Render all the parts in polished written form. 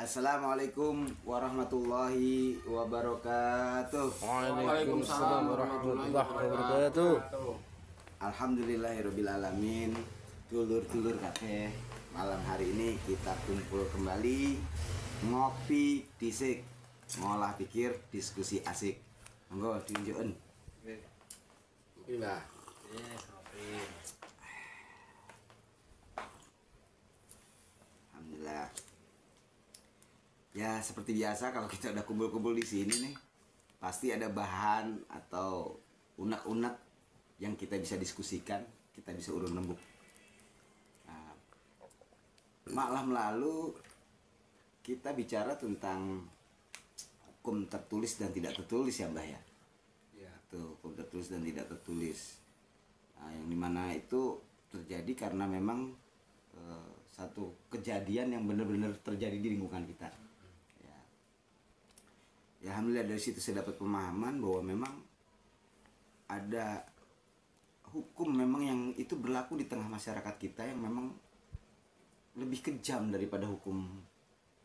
Assalamualaikum warahmatullahi wabarakatuh. Waalaikumsalam warahmatullahi wabarakatuh. Alhamdulillahirabbil alamin. Dulur-dulur kabeh, malam hari ini kita kumpul kembali ngopi disik, ngolah pikir, diskusi asik. Monggo diunjukin. Iya. Alhamdulillah. Ya seperti biasa kalau kita udah kumpul-kumpul di sini nih, pasti ada bahan atau unek-unek yang kita bisa diskusikan, kita bisa urun rembuk. Nah, malam lalu kita bicara tentang hukum tertulis dan tidak tertulis ya Mbah ya. Ya, tuh hukum tertulis dan tidak tertulis. Nah, yang dimana itu terjadi karena memang satu kejadian yang benar-benar terjadi di lingkungan kita. Ya, alhamdulillah dari situ saya dapat pemahaman bahwa memang ada hukum memang yang itu berlaku di tengah masyarakat kita yang memang lebih kejam daripada hukum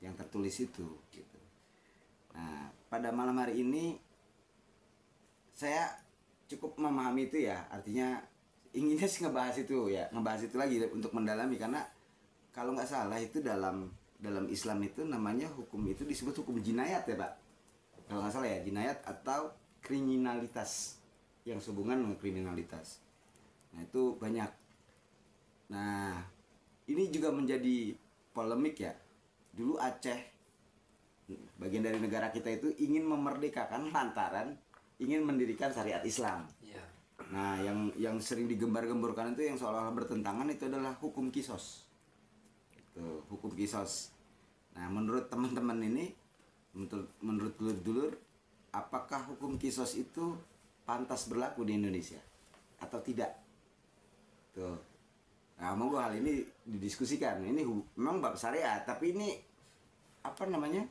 yang tertulis itu gitu. Nah, pada malam hari ini saya cukup memahami itu ya, artinya inginnya sih ngebahas itu lagi untuk mendalami, karena kalau nggak salah itu dalam Islam itu namanya hukum itu disebut hukum jinayat ya Pak. Kalau nggak salah ya, jinayat atau kriminalitas yang sehubungan dengan kriminalitas. Nah itu banyak. Nah ini juga menjadi polemik ya. Dulu Aceh, bagian dari negara kita itu ingin memerdekakan lantaran ingin mendirikan syariat Islam. Ya. Nah yang sering digembar-gemborkan itu yang seolah-olah bertentangan itu adalah hukum kisos. Itu hukum kisos. Nah menurut teman-teman ini, menurut dulur-dulur, apakah hukum kisos itu pantas berlaku di Indonesia atau tidak? Tuh. Nah, monggo hal ini didiskusikan. Ini memang bab syariat, tapi ini apa namanya?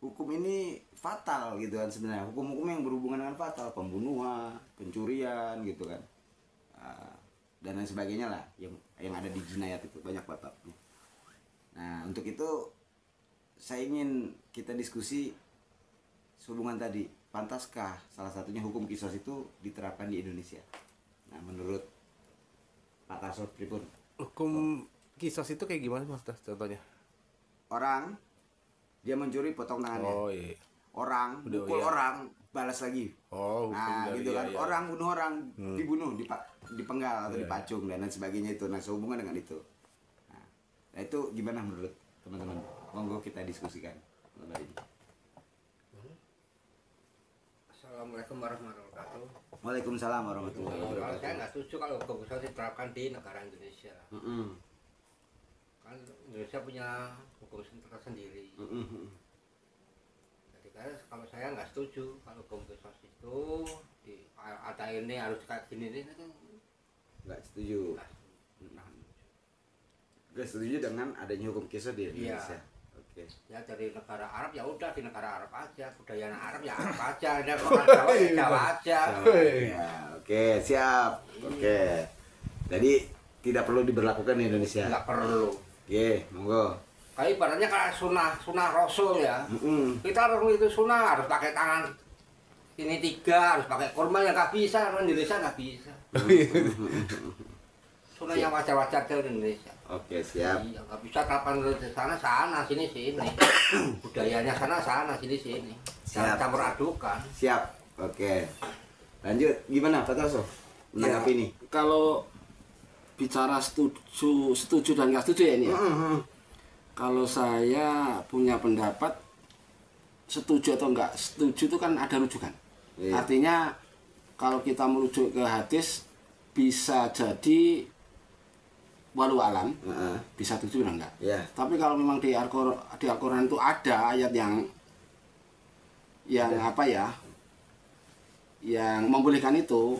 Hukum ini fatal gitu kan sebenarnya. Hukum-hukum yang berhubungan dengan fatal, pembunuhan, pencurian gitu kan. Dan lain sebagainya lah yang ada di jinayat itu banyak babnya. Nah, untuk itu saya ingin kita diskusi sehubungan tadi, pantaskah salah satunya hukum kisos itu diterapkan di Indonesia? Nah, menurut Pak Kasut pripun? Hukum kisos itu kayak gimana Mas contohnya? Orang dia mencuri, potong tangannya. Oh iya. Orang pukul orang, balas lagi. Oh, nah, gitu kan. Iya. Orang bunuh orang, dibunuh, dipenggal atau dipacung dan lain sebagainya itu. Nah, sehubungan dengan itu. Nah itu gimana menurut teman-teman? Monggo kita diskusikan malam ini. Assalamualaikum warahmatullahi wabarakatuh. Waalaikumsalam warahmatullahi wabarakatuh. Saya nggak setuju kalau hukum kisos diterapkan di negara Indonesia. Kan Indonesia punya hukum tersendiri. Jadi kalau saya nggak setuju kalau hukum kisos itu ada ini harus kayak gini itu nggak setuju. Gak setuju dengan adanya hukum kisos di Indonesia. Iya. Oke. Ya dari negara Arab ya udah di negara Arab aja, budaya Arab ya Arab aja, ada orang Jawa ya Jawa aja. Ya, oke, siap. Oke. Jadi tidak perlu diberlakukan di Indonesia. Nggak perlu. Oke, monggo. Kayak ibaratnya kayak sunah Rasul ya. Kita harus itu sunah, harus pakai tangan ini 3, harus pakai kurma yang nggak bisa, orang Indonesia nggak bisa. Sunah yang wajar-wajar ke Indonesia. Oke, siap. Iya, nggak bisa kapan ke sana, sini. Budayanya sana, sini. Jangan campur adukan. Siap. Oke. Lanjut, gimana Pak Tarso? Menanggapi ini. Kalau bicara setuju dan nggak setuju ya ini ya. Kalau saya punya pendapat setuju atau nggak setuju itu kan ada rujukan. Iya. Artinya kalau kita merujuk ke hadis bisa jadi walau alam Heeh. bisa setuju atau enggak. Ya. Tapi kalau memang di Al-Quran itu ada ayat yang apa ya, yang membolehkan itu,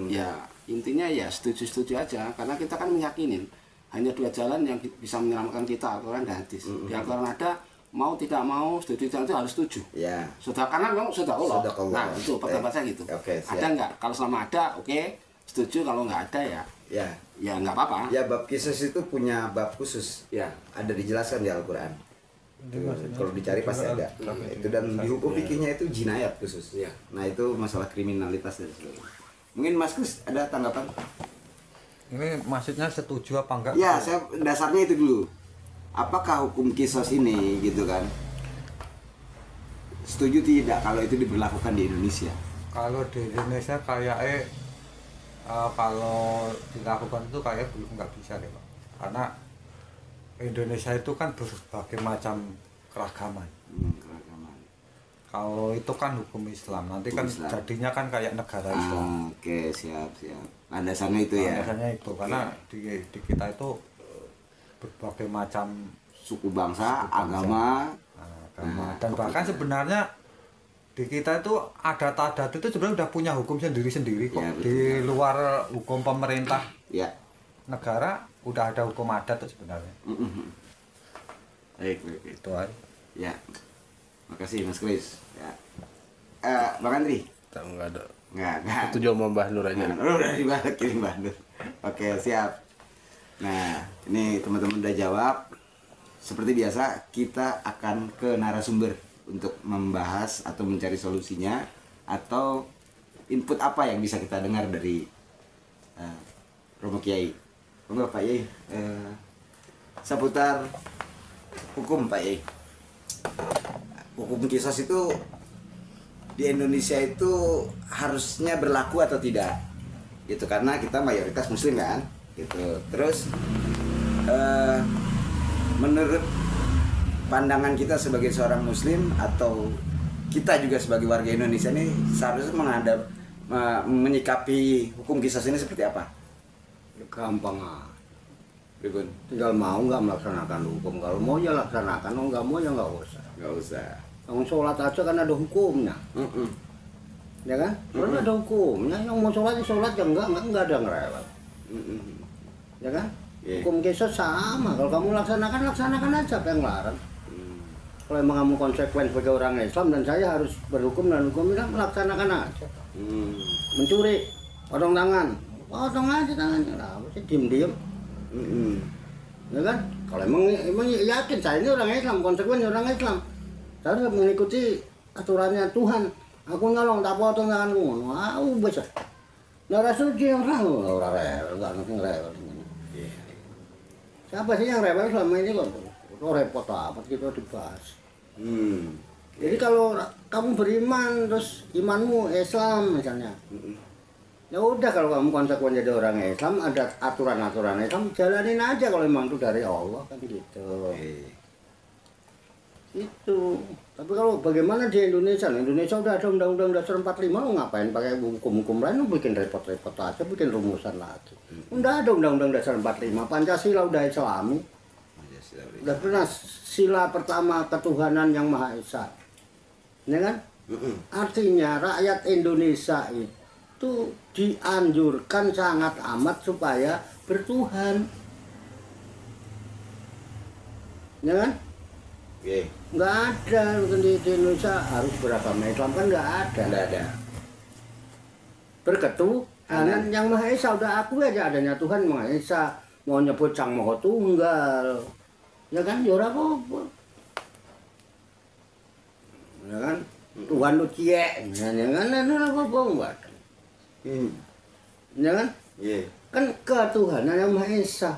ya intinya ya setuju aja, karena kita kan meyakinin hanya dua jalan yang bisa menyelamatkan kita, Al-Quran dan hadis. Di Al-Quran ada mau tidak mau, setuju tidak itu harus setuju. Ya. Sudah, karena memang sudah Allah. Sadaqallah. Nah itu pendapat saya gitu. Oke, siap. Ada nggak? Kalau selama ada, oke, setuju. Kalau nggak ada Ya. ya nggak apa-apa. Ya, bab kisos itu punya bab khusus. Ya. Ada dijelaskan di Al-Quran. Kalau dicari pasti ada. Itu dan di hukum fikihnya itu jinayat khusus. Ya. Nah, itu masalah kriminalitas dan sebagainya. Mungkin Mas Kus ada tanggapan? Ini maksudnya setuju apa enggak? Ya, saya dasarnya itu dulu. Apakah hukum kisos ini gitu kan? Setuju tidak kalau itu diberlakukan di Indonesia? Kalau di Indonesia kayaknya kalau dilakukan itu kayak belum nggak bisa deh Pak. Karena Indonesia itu kan berbagai macam keragaman. Keragaman. Kalau itu kan hukum Islam, nanti Hukum kan Islam. jadinya kan kayak negara Islam. Oke, siap. Landasannya itu ya. Biasanya itu karena di kita itu berbagai macam Suku bangsa, Suku bangsa. agama. agama. Dan bahkan sebenarnya di kita itu adat-adat itu sebenarnya udah punya hukum sendiri-sendiri kok. Ya, betul. Di luar hukum pemerintah Ya. negara udah ada hukum adat tuh sebenarnya. Baik. Itu aja. Ya. Makasih Mas Kris. Ya. Bang Andri? Enggak ada. Enggak. Setuju sama Mbah Nur aja. Udah dibalik kirim Bandung. Oke, siap. Nah, ini teman-teman udah jawab. Seperti biasa, kita akan ke narasumber untuk membahas atau mencari solusinya atau input apa yang bisa kita dengar dari Romo Kiai. Enggak Pak Yai. Seputar hukum Pak Yai. Hukum kisos itu di Indonesia itu harusnya berlaku atau tidak? Gitu, karena kita mayoritas muslim kan? Gitu. Terus menurut pandangan kita sebagai seorang muslim atau kita juga sebagai warga Indonesia ini seharusnya menyikapi hukum kisos ini seperti apa? Gampang ah. Ribun. Tinggal mau nggak melaksanakan hukum. Kalau mau ya laksanakan, kalau nggak mau ya nggak usah. Nggak usah. Yang sholat aja kan ada hukumnya, ya kan? Sholat ada hukumnya. Yang mau sholat ya sholat, yang enggak ada ngerewet, ya kan? Yeah. Hukum kisos sama. Kalau kamu laksanakan aja, apa yang larang? Kalau emang kamu konsekuen sebagai orang Islam dan saya harus berhukum dan hukum Islam, melaksanakan aja. Mencuri, potong tangan, potong aja tangannya lah. Mesti diem-diem, ya kan? Kalau emang yakin saya ini orang Islam, konsekuen orang Islam, saya harus mengikuti aturannya Tuhan. Aku nyolong tak potong tanganku, bisa. Nara suci orang rewel, nggak ngerewel. Siapa sih yang rewel selama ini kok? Kok repot apa kita dibahas? Jadi kalau kamu beriman terus imanmu Islam misalnya, ya udah kalau kamu konsekuen jadi orang Islam, ada aturan-aturan Islam, jalanin aja kalau memang itu dari Allah kan gitu. Itu. Tapi kalau bagaimana di Indonesia? Indonesia udah ada Undang-Undang Dasar 45, lo ngapain pakai hukum-hukum lain? Lo bikin repot-repot aja, bikin rumusan lagi. Udah ada Undang-Undang Dasar 45, Pancasila udah Islami. Udah pernah sila pertama ketuhanan yang Maha Esa. Ya kan? Artinya rakyat Indonesia itu dianjurkan sangat amat supaya bertuhan. Ya kan? Nggak ada di Indonesia harus beragama Islam, kan nggak ada. Nggak ada. Berketuhanan yang Maha Esa, udah aku aja adanya Tuhan Maha Esa. Mau nyebut Sang Maha Tunggal, ya kan? Ya ora apa-apa. Ya kan? Tuhan lu cie, ya kan? Ora apa-apa enggak. Ya kan? Kan ketuhanan yang Maha Esa.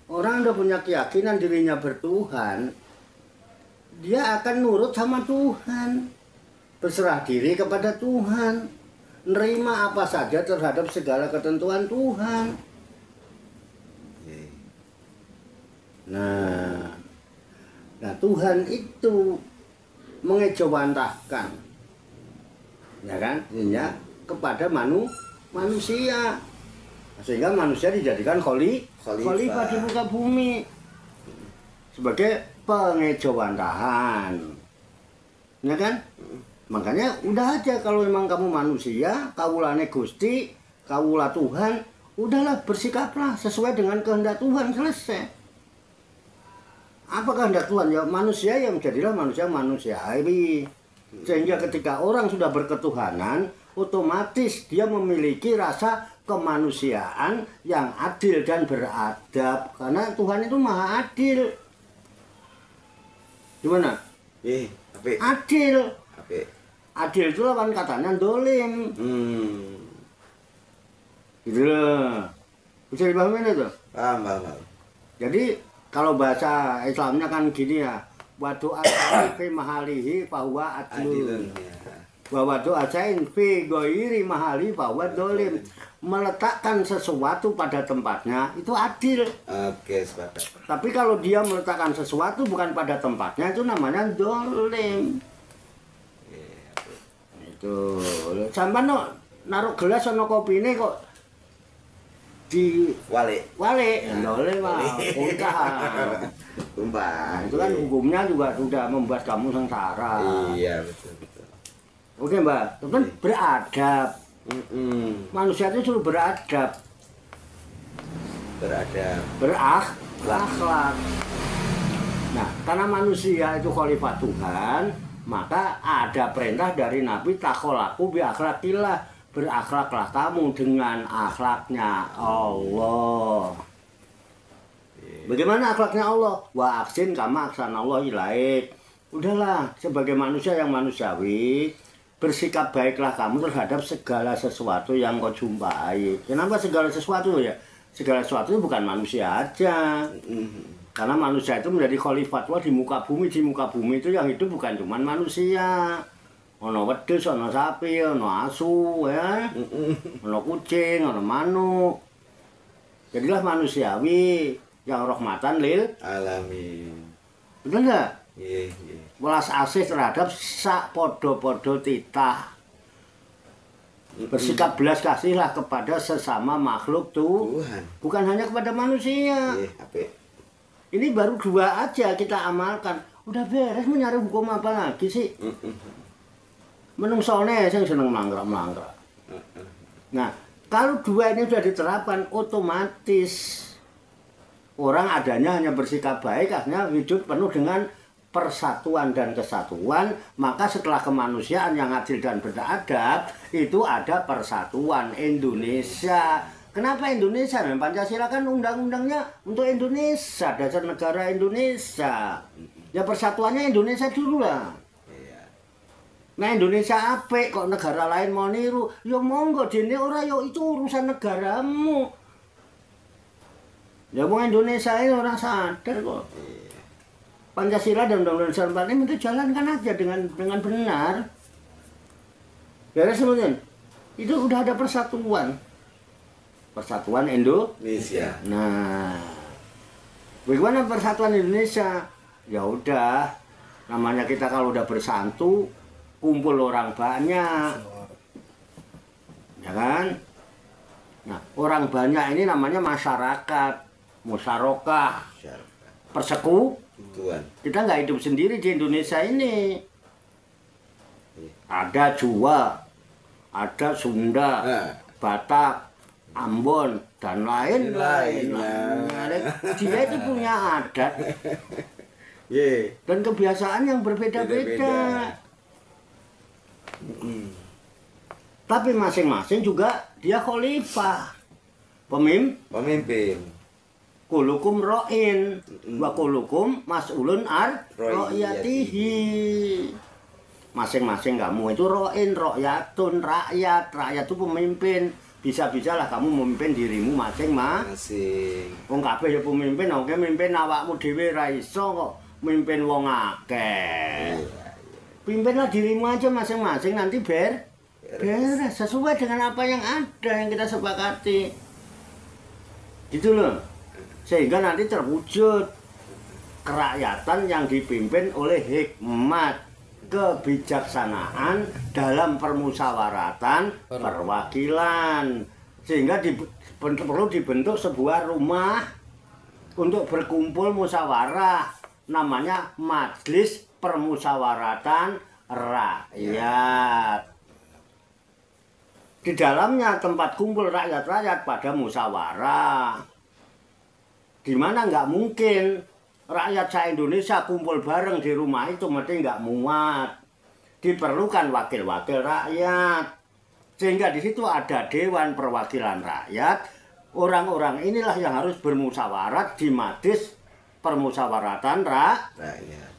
Orang udah punya keyakinan dirinya bertuhan, dia akan nurut sama Tuhan, berserah diri kepada Tuhan, nerima apa saja terhadap segala ketentuan Tuhan. Nah Tuhan itu mengejawantahkan, ya kan, kepada manusia. Sehingga manusia dijadikan khalifah di muka bumi sebagai pengejawantahan, ya kan? Makanya udah aja kalau memang kamu manusia, kawulane Gusti, kawula Tuhan, udahlah bersikaplah sesuai dengan kehendak Tuhan, selesai. Apa kehendak Tuhan? Ya manusia yang menjadilah manusia manusiawi. Sehingga ketika orang sudah berketuhanan, otomatis dia memiliki rasa kemanusiaan yang adil dan beradab. Karena Tuhan itu maha adil. Gimana? Adil. Adil itu lawan katanya dolim. Gitu loh. Bisa dipahami itu? Paham. Jadi kalau bahasa Islamnya kan gini ya, wadu'a fi mahalihi fahuwa adlun. Wa wadu'a fi ghairi mahali fahuwa dolim. Meletakkan sesuatu pada tempatnya itu adil. Oke, sepakat. Tapi kalau dia meletakkan sesuatu bukan pada tempatnya itu namanya dolim. Itu sampai naruh gelas sama kopi ini kok di Wale. dolim mah Tumpah. itu kan hukumnya juga sudah membuat kamu sengsara. Iya, betul. Oke Mbak, itu kan beradab. Manusia itu selalu beradab. Berakhlak. Nah, karena manusia itu khalifah Tuhan, maka ada perintah dari Nabi takholaku bi akhlakillah, berakhlaklah kamu dengan akhlaknya Allah. Bagaimana akhlaknya Allah? Wa aksin kama aksanallah ilaik. Udahlah, sebagai manusia yang manusiawi, bersikap baiklah kamu terhadap segala sesuatu yang kau jumpai. Kenapa segala sesuatu ya? Segala sesuatu itu bukan manusia aja. Karena manusia itu menjadi khalifah di muka bumi. Di muka bumi itu yang hidup bukan cuma manusia. Ono wedhus, ono sapi, ono asu, ya. Ono kucing, ono manuk. Jadilah manusiawi yang rahmatan lil alamin. Betul enggak? Iya. Welas asih terhadap sak podo-podo titah. Bersikap belas kasihlah kepada sesama makhluk Tuhan. Bukan hanya kepada manusia. Apik. Ini baru 2 aja kita amalkan. Udah beres, mau nyari hukum apa lagi sih? Menungsone sing seneng mangkrak-mangkrak. Nah, kalau 2 ini sudah diterapkan, otomatis orang adanya hanya bersikap baik, akhirnya hidup penuh dengan persatuan dan kesatuan. Maka setelah kemanusiaan yang adil dan beradab, itu ada persatuan Indonesia. Kenapa Indonesia? Pancasila kan undang-undangnya untuk Indonesia, dasar negara Indonesia. Ya persatuannya Indonesia dulu lah. Nah Indonesia apik kok negara lain mau niru. Ya monggo dene ora, ya itu urusan negaramu. Ya wong Indonesia ini orang sadar kok. Pancasila dan Undang-Undang Dasar 45 itu jalankan aja dengan benar. Beres kemudian. Itu udah ada persatuan. Persatuan Indonesia. Nah, bagaimana persatuan Indonesia? Ya udah, namanya kita kalau udah bersatu, kumpul orang banyak, ya kan? Nah, orang banyak ini namanya masyarakat, musyarakah, persekutuan. Kita nggak hidup sendiri di Indonesia ini. Ada Jawa, ada Sunda, Batak, Ambon dan lain-lain. Dia itu punya adat dan kebiasaan yang berbeda-beda. Tapi masing-masing juga dia khalifah, pemimpin. Kulukum ro'in wa kulukum mas'ulun ar ro'yatihi. Masing-masing kamu itu ro'in, ro'yatun, rakyat. Rakyat itu pemimpin. Bisa-bisalah kamu memimpin dirimu masing-masing. Wong kabeh ya pemimpin, oke mimpin awakmu dhewe ra iso kok mimpin wong akeh. Pimpinlah dirimu aja masing-masing, nanti beres sesuai dengan apa yang ada yang kita sepakati. Gitu loh. Sehingga nanti terwujud kerakyatan yang dipimpin oleh hikmat, kebijaksanaan dalam permusyawaratan perwakilan, sehingga perlu dibentuk sebuah rumah untuk berkumpul musyawarah, namanya Majelis Permusyawaratan Rakyat. Di dalamnya tempat kumpul rakyat-rakyat pada musyawarah. Di mana nggak mungkin rakyat se-Indonesia kumpul bareng di rumah itu, mesti nggak muat. Diperlukan wakil-wakil rakyat. Sehingga di situ ada Dewan Perwakilan Rakyat. Orang-orang inilah yang harus bermusyawarah di Majelis Permusyawaratan Rakyat.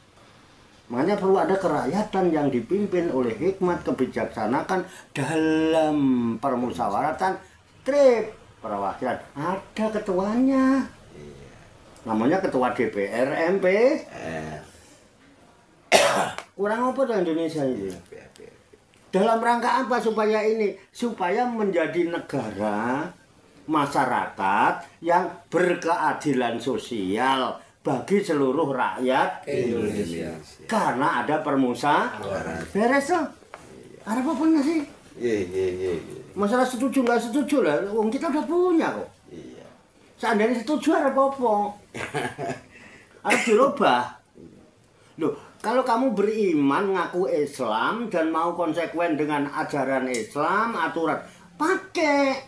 Makanya perlu ada kerakyatan yang dipimpin oleh hikmat kebijaksanaan dalam permusyawaratan trip perwakilan. Ada ketuanya. Namanya ketua DPR MPR. Kurang apa tuh Indonesia ini? Dalam rangka apa supaya ini? Supaya menjadi negara masyarakat yang berkeadilan sosial bagi seluruh rakyat Indonesia. Karena ada permusyawaratan. Beres loh. Ada apa punya sih? Iya. Masalah setuju nggak setuju lah. Wong kita udah punya kok. Iya. Seandainya setuju ada apa-apa. Harus dirubah. Loh, kalau kamu beriman, ngaku Islam, dan mau konsekuen dengan ajaran Islam, aturan, pakai.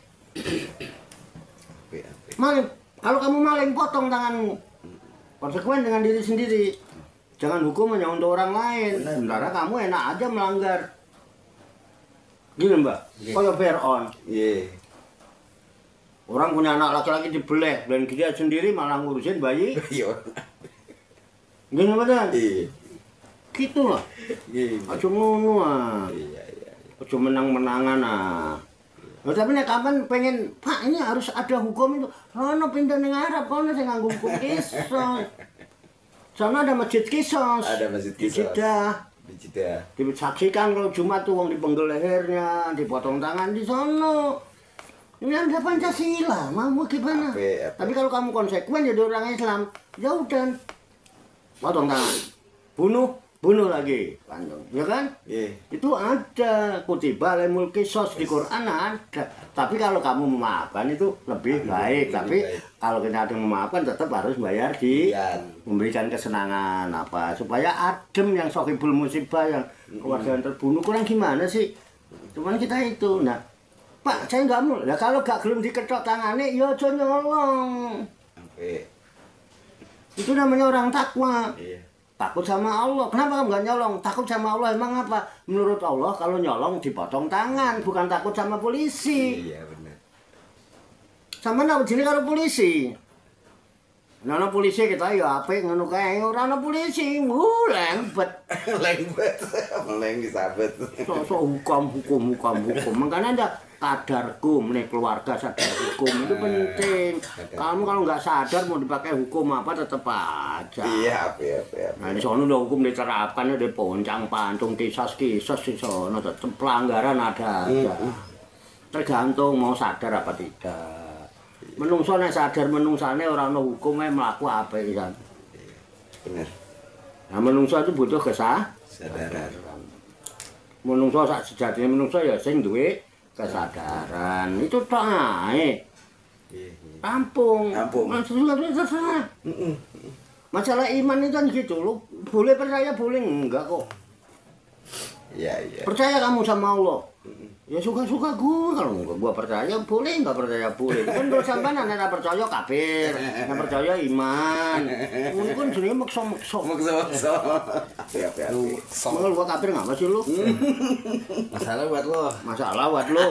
Maling. Kalau kamu maling, potong tanganmu. Konsekuen dengan diri sendiri. Jangan hukum hanya untuk orang lain. Sementara kamu enak aja melanggar. Gini Mbak, kayak Fir'aun. Iya. Orang punya anak laki-laki dibeleh, dan dia sendiri malah ngurusin bayi. Iya. Gini bener? Iya. Gitu lah. Iya. Aja ngono ah. Iya. Aja menang-menangan ah. Loh, tapi nek kapan pengen, Pak ini harus ada hukum itu. Rono pindah ning Arab, kono sing nganggo hukum kisos. Sana ada masjid kisos. Ada masjid kisos. Di Jeddah. Disaksikan kalau Jumat tuh wong dipenggal lehernya, dipotong tangan di sono. Ini ada Pancasila, mau gimana? Apa? Tapi kalau kamu konsekuen jadi orang Islam, ya udah. Potong tangan. Bunuh lagi. Ya kan? Iya. Itu ada kutiba lemul kisos di Quran ada. Tapi kalau kamu memaafkan itu lebih baik. Tapi kalau kita ada yang memaafkan tetap harus bayar di memberikan kesenangan apa supaya adem yang sahibul musibah yang keluarga yang terbunuh kurang gimana sih? Cuman kita itu. Nah, Pak, saya nggak mau. Nah, kalau gak gelem diketok tangannya, ya aja nyolong. Sampai. Itu namanya orang takwa. Iya. Takut sama Allah. Kenapa kamu nggak nyolong? Takut sama Allah emang apa? Menurut Allah kalau nyolong dipotong tangan, bukan takut sama polisi. Iya benar. Sama nak sini kalau polisi. Nana polisi kita ya apik ngono kae ora ana polisi. Lembet. Lembet. Meleng disabet. Sok hukum. Makanya ada kadarkum nih keluarga sadar hukum itu penting. Kamu kalau nggak sadar mau dipakai hukum apa tetap aja. Iya. Nah di sana udah hukum diterapkan ada poncang pantung kisos di sana tetap pelanggaran ada aja. Tergantung mau sadar apa tidak. Menungso nek sadar menungsane ora ana hukume mlaku apik kan. Bener. Nah menungso itu butuh Kesadaran. Menungso sak sejatine menungso ya sing duwe kesadaran. Itu tok ae. Rampung. Terserah. Masalah iman itu kan gitu loh. Boleh percaya boleh enggak kok. Iya. Percaya kamu sama Allah. Ya suka-suka gue, kalau gue percaya boleh, nggak percaya boleh. Kan terus sampai nek percaya kafir, nek percaya iman. Ini kan jenenge maksa-maksa. Maksa. Iya. Mengel gua kafir ngapa sih lu? Masalah buat lo. Masalah buat lu.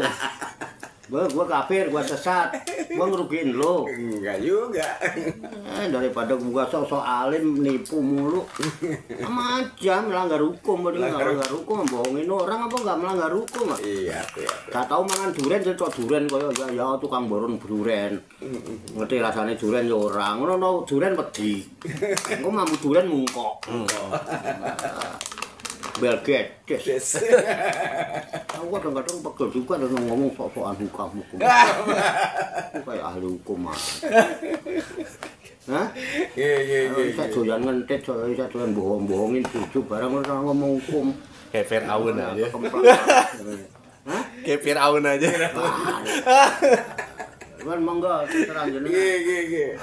Gua kafir, gua sesat, gua ngerugiin lu. Enggak juga. Daripada gua sok-sok alim nipu mulu. Sama aja melanggar hukum, melanggar hukum, bohongin orang apa enggak melanggar hukum? Iya. Gak tau mangan duren, cocok duren kaya ya tukang boron duren. Ngerti rasane duren ya ora. Ngono duren wedi. Engko mambu duren mungkok. Belgetes. Aku kadang-kadang pegel juga dan ngomong sok-sokan hukum. Kayak ahli hukum mah. Hah? Iya. Saya doyan ngentet, saya doyan bohong-bohongin bojo barang ora ngomong hukum. Kayak Fir'aun aja. Hah? Kayak Fir'aun aja. Kan monggo terang jenengan. Nggih.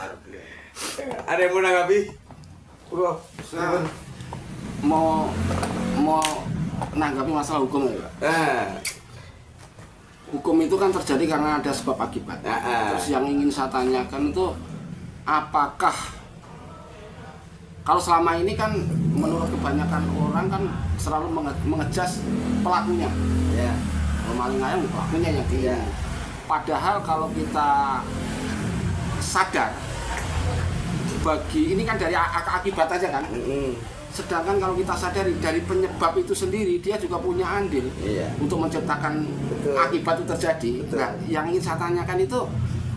Ada yang mau nanggapi? Bro, Nah, mau menanggapi masalah hukum ya, Pak. Hukum itu kan terjadi karena ada sebab akibat. Terus yang ingin saya tanyakan itu apakah kalau selama ini kan menurut kebanyakan orang kan selalu mengejas pelakunya. Ya. Kalau maling ayam pelakunya yang di. Padahal kalau kita sadar bagi ini kan dari akibat aja kan. Sedangkan kalau kita sadari dari penyebab itu sendiri dia juga punya andil untuk menciptakan akibat itu terjadi. Nah, yang ingin saya tanyakan itu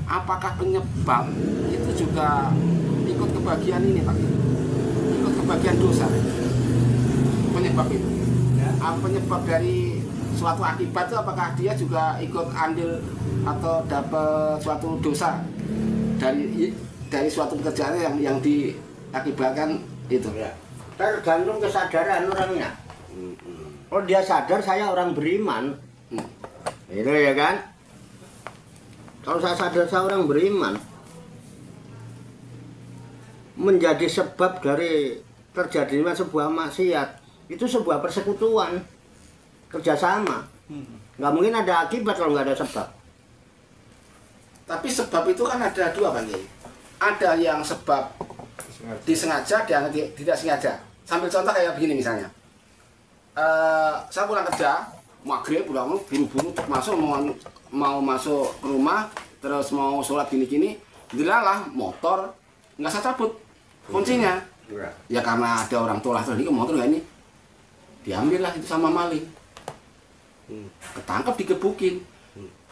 apakah penyebab itu juga ikut kebagian ini Pak? Ikut kebagian dosa. Penyebab itu. Penyebab dari suatu akibat itu apakah dia juga ikut andil atau dapat suatu dosa dari suatu pekerjaan yang diakibatkan itu? Tergantung kesadaran orangnya. Kalau dia sadar saya orang beriman, itu ya kan. Kalau saya sadar saya orang beriman, menjadi sebab dari terjadinya sebuah maksiat itu sebuah persekutuan, kerjasama. Nggak mungkin ada akibat kalau nggak ada sebab. Tapi sebab itu kan ada dua Pak Kiai. Ada yang sebab disengaja, ada yang tidak sengaja. Sambil contoh kayak begini misalnya, saya pulang kerja, maghrib pulang buru-buru masuk mau masuk ke rumah, terus mau sholat gini-gini, dilalah motor nggak saya cabut kuncinya, ya karena ada orang tua lah tadi ke motor nggak ini, diambil lah itu sama maling, ketangkep digebukin,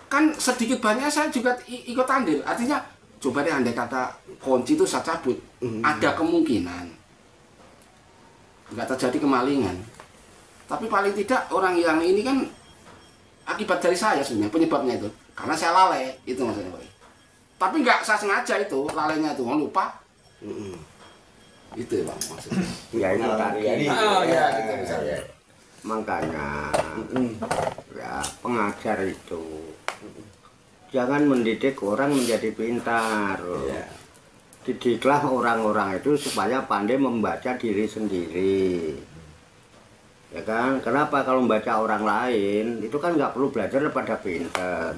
kan sedikit banyak saya juga ikut andil, artinya coba deh andai kata kunci itu saya cabut, ada kemungkinan nggak terjadi kemalingan. Tapi paling tidak orang yang ini kan akibat dari saya sebenarnya penyebabnya itu karena saya lalai itu maksudnya Pak. Tapi nggak saya sengaja itu lalainya itu lupa. Itu ya Pak maksudnya. Ya itu tadi. Ya gitu misalnya. Makanya ya pengajar itu jangan mendidik orang menjadi pintar. Didiklah orang-orang itu supaya pandai membaca diri sendiri. Ya kan? Kenapa kalau membaca orang lain itu kan nggak perlu belajar daripada pintar.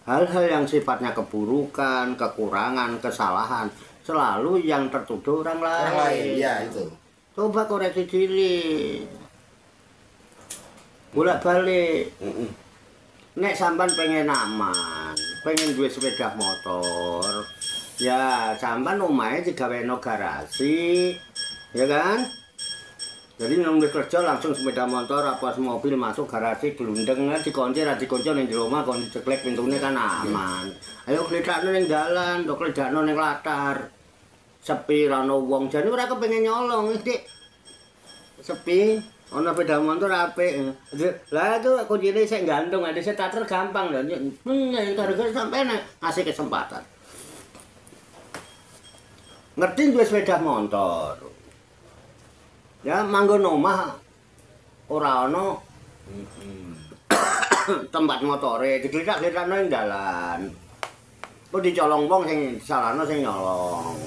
Hal-hal yang sifatnya keburukan, kekurangan, kesalahan selalu yang tertuduh orang lain. Ya itu. Coba koreksi diri. Bolak-balik. Nek sampan pengen aman, pengen duwe sepeda motor, ya sampan omahe digaweno garasi, ya kan? Jadi nang kerja langsung sepeda motor apa mobil masuk garasi glundeng dikunci ra dikunci ning omah kon diceklek pintune kan aman. Ayo kledakno ning dalan, tok kledakno ning latar. Sepi ra ono wong, jane ora kepengin nyolong, Dik. Sepi, ono sepeda motor apik. Lah itu kuncine sik gantung, ada starter gampang lho. Gara-gara sampeyan ngasih kesempatan. Ngerti duwe sepeda motor. Ya manggon omah ora ono tempat motore digledak-gledakno ning dalan. Kok dicolong wong sing salahno sing nyolong.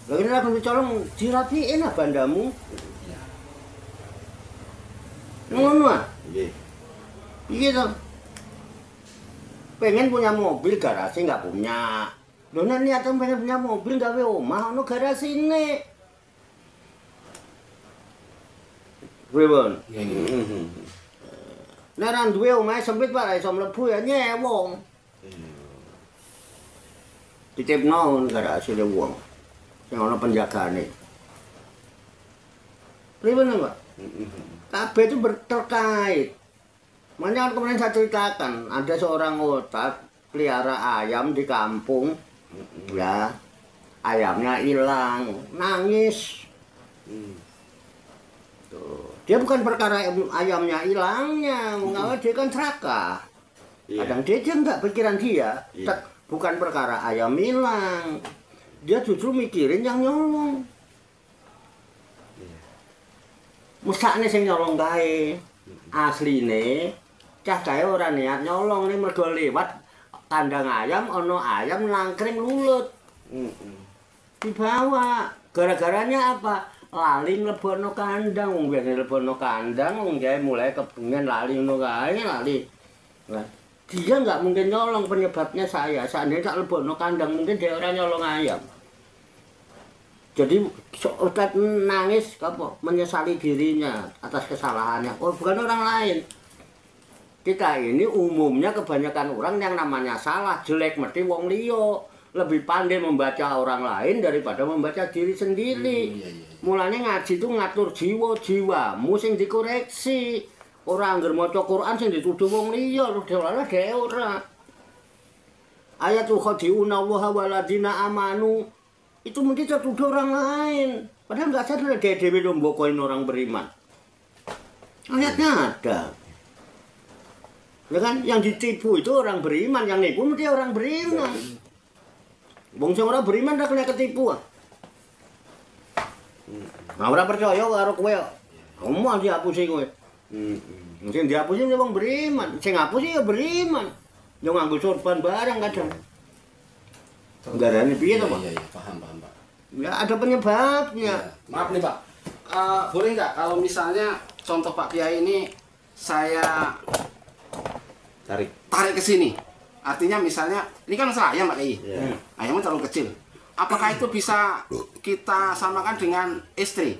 Lha iki nek dicolong dirapiin ah bandamu. Ngono ah. Nggih. Iya toh. Pengen punya mobil garasi nggak punya. Lho nek niatan pengen punya mobil gawe omah ono garasine. Pripun? Nek ra duwe omahe sempit Pak, ra iso mlebu ya nyewong. Ditipno garasine wong. Sing ana penjagane. Pripun, Pak? Kabeh itu terkait. Makanya kemarin saya ceritakan, ada seorang otak pelihara ayam di kampung, ya, ayamnya hilang, nangis. Tuh. Dia bukan perkara ayamnya hilangnya, mengawal dia kan serakah. Kadang dia enggak pikiran dia, bukan perkara ayam hilang. Dia justru mikirin yang nyolong. Mesakne sing nyolong kae. Asline cah kae ora niat nyolong ning mergo lewat kandang ayam, ono ayam nangkring lulut. Dibawa. Gara-garanya apa? Lali nglebono kandang, wong biasa nglebono kandang, wong gawe mulai kebengen lali ngono kae, lali. Nah, dia nggak mungkin nyolong, penyebabnya saya. Seandainya tak lebono kandang, mungkin dia orang nyolong ayam. Jadi Ustadz nangis apa? Menyesali dirinya atas kesalahannya. Oh, bukan orang lain. Kita ini umumnya kebanyakan orang yang namanya salah, jelek mesti wong liya. Lebih pandai membaca orang lain daripada membaca diri sendiri. Mulanya ngaji itu ngatur jiwa-jiwamu sing dikoreksi. Orang anggar maca Quran sing dituduh wong liya, ora dhewe ora. Ayatul khadi'una wa waladina amanu. Itu mungkin tertuduh orang lain. Padahal nggak sadar dia dewi membokoin orang beriman. Ayatnya ada. Ya kan, yang ditipu itu orang beriman, yang nipu mesti orang beriman. Wong sing ora beriman ora kena ketipu. Nah, ora percaya karo kowe. Kamu aja hapusi kowe. Sing dihapusi wong beriman, sing ngapusi ya beriman. Yo nganggo sorban barang kadang. Nggarane piye to, Pak? Iya, paham, Pak. Ya ada penyebabnya. Maaf nih, Pak. Boleh nggak kalau misalnya contoh Pak Kiai ini saya tarik ke sini. Artinya misalnya ini kan masalah ayam Pak Kiai. Ayamnya terlalu kecil. Apakah itu bisa kita samakan dengan istri?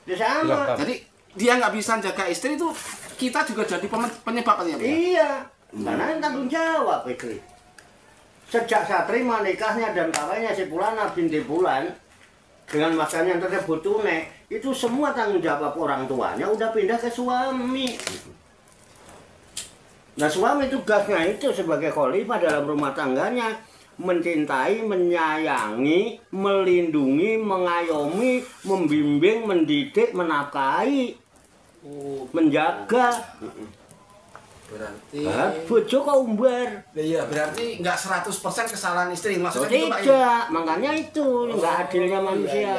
Ya sama. Jadi dia nggak bisa jaga istri itu kita juga jadi penyebab artinya, Pak? Iya. Karena tanggung jawab itu. Sejak saya terima nikahnya dan kawinnya si Pulana binti Bulan dengan masanya yang tersebut tunai, itu semua tanggung jawab orang tuanya udah pindah ke suami. Nah, suami tugasnya itu sebagai khalifah dalam rumah tangganya mencintai, menyayangi, melindungi, mengayomi, membimbing, mendidik, menafkahi, menjaga. Berarti bojo kok umbar. iya, berarti nggak 100% kesalahan istri maksudnya gitu, Pak? Tidak, makanya itu nggak adilnya manusia.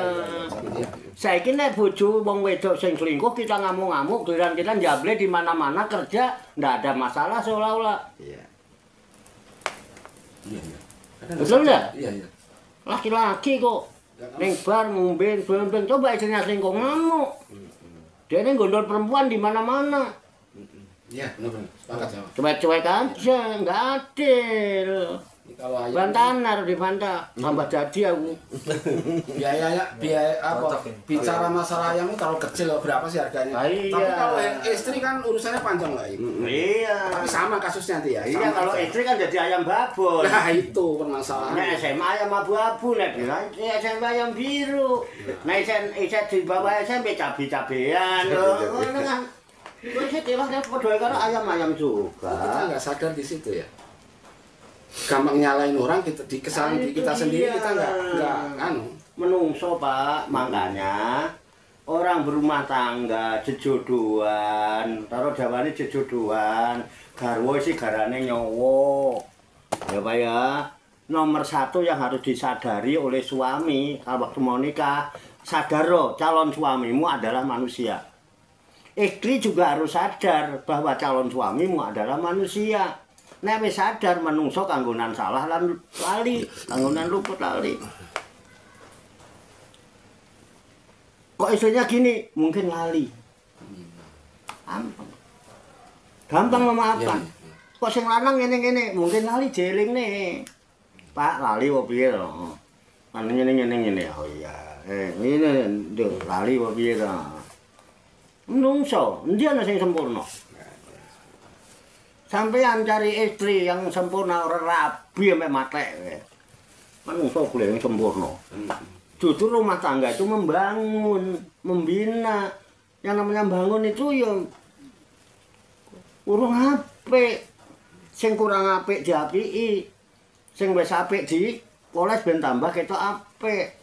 Saya kira bojo wong wedok sing selingkuh kita ngamuk-ngamuk, giliran kita njable di mana-mana kerja, nggak ada masalah seolah-olah. Iya. Betul nggak? Iya. Laki-laki kok ning bar ngombe, coba istrinya selingkuh ngamuk. Dia ini gondol perempuan di mana-mana. Iya, benar. Sepakat sama. Cuek-cuek aja, nggak adil. Kalau ayam Bantahan harus dibantah, tambah jadi aku. biaya apa? Bicara masalah ayam itu terlalu kecil, berapa sih harganya? Iya. Tapi kalau yang istri kan urusannya panjang lah Ibu. Iya. Tapi sama kasusnya nanti ya. Iya, sama kalau aja. istri kan jadi ayam babon. Nah itu permasalahannya. Nah, SMA ayam abu-abu, nek bilang SMA ayam biru. Nah, di bawah SMP cabe-cabean. Ngono kan. Wis istilahnya padha karo ayam-ayam juga. Kita nggak sadar di situ ya. Gampang nyalain orang, kita di kesalahan kita sendiri kita nggak menungso, Pak. Makanya orang berumah tangga jejodohan, taruh jawane jejodohan, garwa sih garane nyowo. Ya Pak ya. Nomor satu yang harus disadari oleh suami kalau waktu mau nikah, sadar loh, calon suamimu adalah manusia. Istri juga harus sadar bahwa calon suamimu adalah manusia. Nek wis sadar menungso kanggonan salah lan lali, kanggonan luput lali. Kok istrinya gini, mungkin lali. Gampang memaafkan. Kok sing lanang ngene-ngene, mungkin lali jeling nih. Pak, lali apa piye to? Kan ngene. Oh iya. Ini nduk lali apa piye to? Menungso, endi ana sing sempurna? Sampeyan cari istri yang sempurna ora rabi sampai matek. Menungso boleh yang sempurna. Justru rumah tangga itu membangun, membina. Yang namanya bangun itu ya urung apik. Sing kurang apik diapiki. Sing wis apik dipoles ben tambah ketok apik.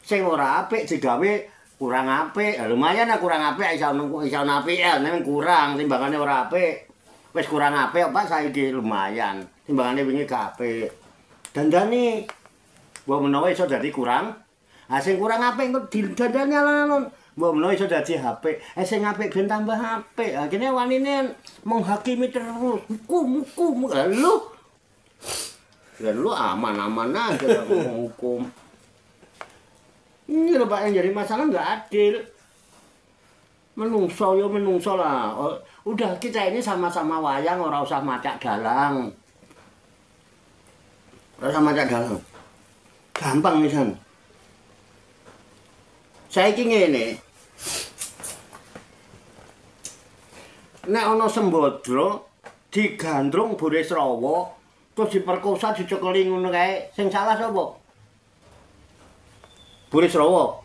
Sing ora apik digawe kurang apik, lumayan lah kurang apik, iso apik ya, neng kurang, timbangannya ora apik, wes kurang apik, apa saiki lumayan, timbangannya wingi gak apik, dandani, mbok menawa iso dadi kurang, sing kurang apik kok didandani alon-alon, mbok menawa iso dadi apik, sing apik ben tambah apik, akhirnya wanine menghakimi terus, hukum, lho, Dan lu aman-aman aja lah ngomong hukum. Ini loh Pak yang jadi masalah nggak adil. Menungso yo menungso lah. Udah kita ini sama-sama wayang, ora usah macak dalang. Ora usah macak dalang. Gampang misal. Saiki ngene. Nek ana Sembadra digandrung Burisrawa terus diperkosa dicekeli ngono kae, sing salah sapa? Burisrawa.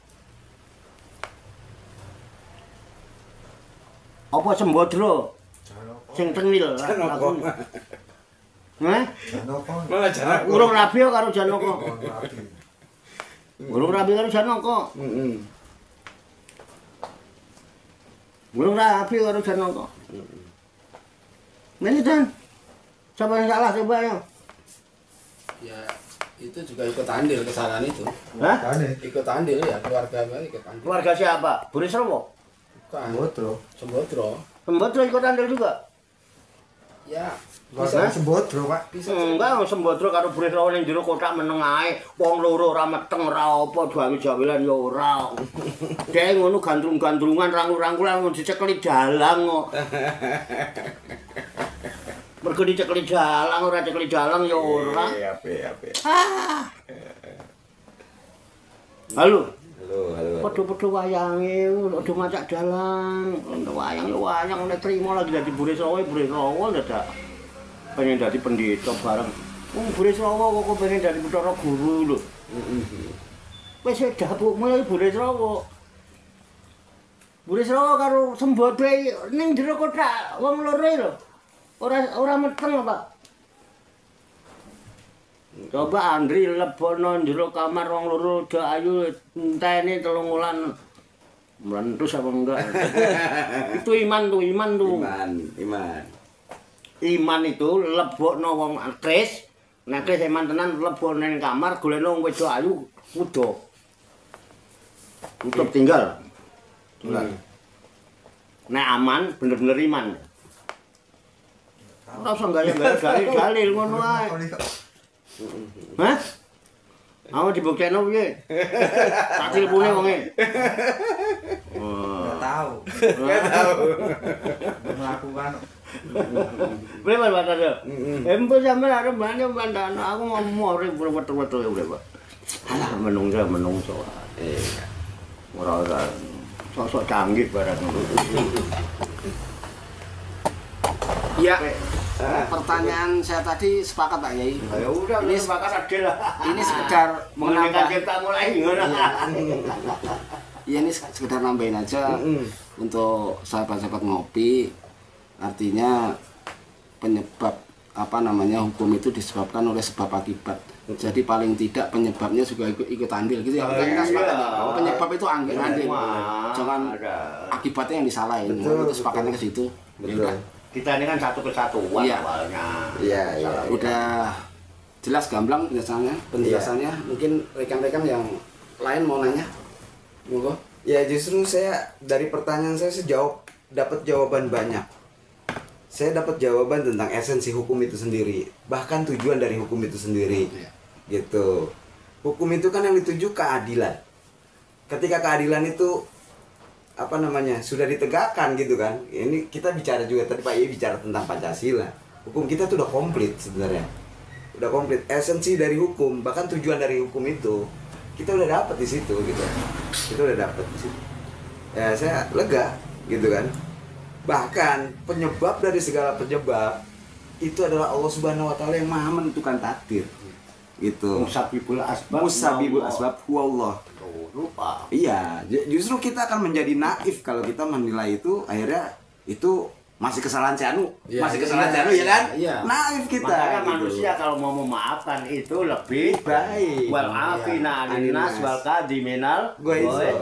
Apa Sembadra? Sing tengil. Janaka. Hah? Janaka. Malah Janaka. Urung rabi karo Janaka. Urung rabi karo Janaka. Heeh. Urung rabi karo Janaka. Ini Dan, siapa yang salah coba ya? Ya itu juga ikut andil kesalahan itu. Hah? Kane Ikut andil ya keluarga ikut andil. Keluarga siapa? Burisrawa? Bukan. Sembodro. Sembodro. Sembadra ikut andil juga? Ya Keluarga Sembodro, Pak. Enggak, Sembadra karo Burisrawa ning jero kotak meneng ae. Wong loro ora meteng ora apa, jawi-jawilan ya ora. Dhek ngono gandrung-gandrungan rangkul-rangkulan mun dicekeli dalang kok. Mergo dicekeli dalang ora cekeli dalang ya ora. Iya. Halo. Halo. Padha-padha wayange, padha macak dalang. Wayang ya wayang nek trimo lagi dadi Burisrawa dadak. Pengen dadi pendeta bareng. Wong Burisrawa kok pengen dadi Bathara Guru lho. Wis sedah mulai Burisrawa. Burisrawa karo Sembadra ning jero kotak wong loro lho. Ora meteng apa? Coba Andri lebono jero kamar wong loro do ayu enteni 3 wulan. Mlentus apa enggak? Itu iman tuh. Iman. Iman itu lebokno wong kris. Nek kris iman tenan lebokno ning kamar golekno wong wedok ayu kuda. Tutup tinggal. Nek aman bener-bener iman. Ora usah gaya-gaya dalil ngono ae. Hah? Mau dibuktekno piye? Tak tilpune wonge. Enggak tahu. Melakukan Berapa batas ya? Empo sampe arep banyak bandan aku ngomong wetu-wetu ya berapa. Alah menungso. Ora sosok canggih barang. Ya, pertanyaan saya tadi sepakat Pak Yai. Ya udah, ini sepakat adil lah. Ini sekedar mengenai cipta mulai ngono. Ya ini sekedar nambahin aja untuk sahabat-sahabat ngopi. Artinya penyebab hukum itu disebabkan oleh sebab akibat. Jadi paling tidak penyebabnya juga ikut andil gitu ya. Kita sepakat ya. Penyebab itu andil. Jangan akibatnya yang disalahin. Itu sepakatnya ke situ. Betul. Kita ini kan satu kesatuan awalnya. Iya. Udah jelas gamblang penjelasannya. Mungkin rekan-rekan yang lain mau nanya. Monggo. Ya justru saya dari pertanyaan saya dapat jawaban banyak. Saya dapat jawaban tentang esensi hukum itu sendiri, bahkan tujuan dari hukum itu sendiri. Gitu. Hukum itu kan yang dituju keadilan. Ketika keadilan itu sudah ditegakkan gitu kan. Ini kita bicara juga tadi Pak Yai bicara tentang Pancasila. Hukum kita tuh udah komplit sebenarnya. Udah komplit esensi dari hukum, bahkan tujuan dari hukum itu kita udah dapat di situ gitu. Kita udah dapat di situ. Ya saya lega gitu kan. Bahkan penyebab dari segala penyebab itu adalah Allah Subhanahu wa taala yang Maha menentukan takdir. Gitu. Musabibul asbab huwallah. Lupa. Iya, justru kita akan menjadi naif kalau kita menilai itu akhirnya itu masih kesalahan si Anu, ya kan? Iya. Naif kita. Makanya gitu. manusia kalau mau memaafkan itu lebih baik. Wal afina anin nas wal kadiminal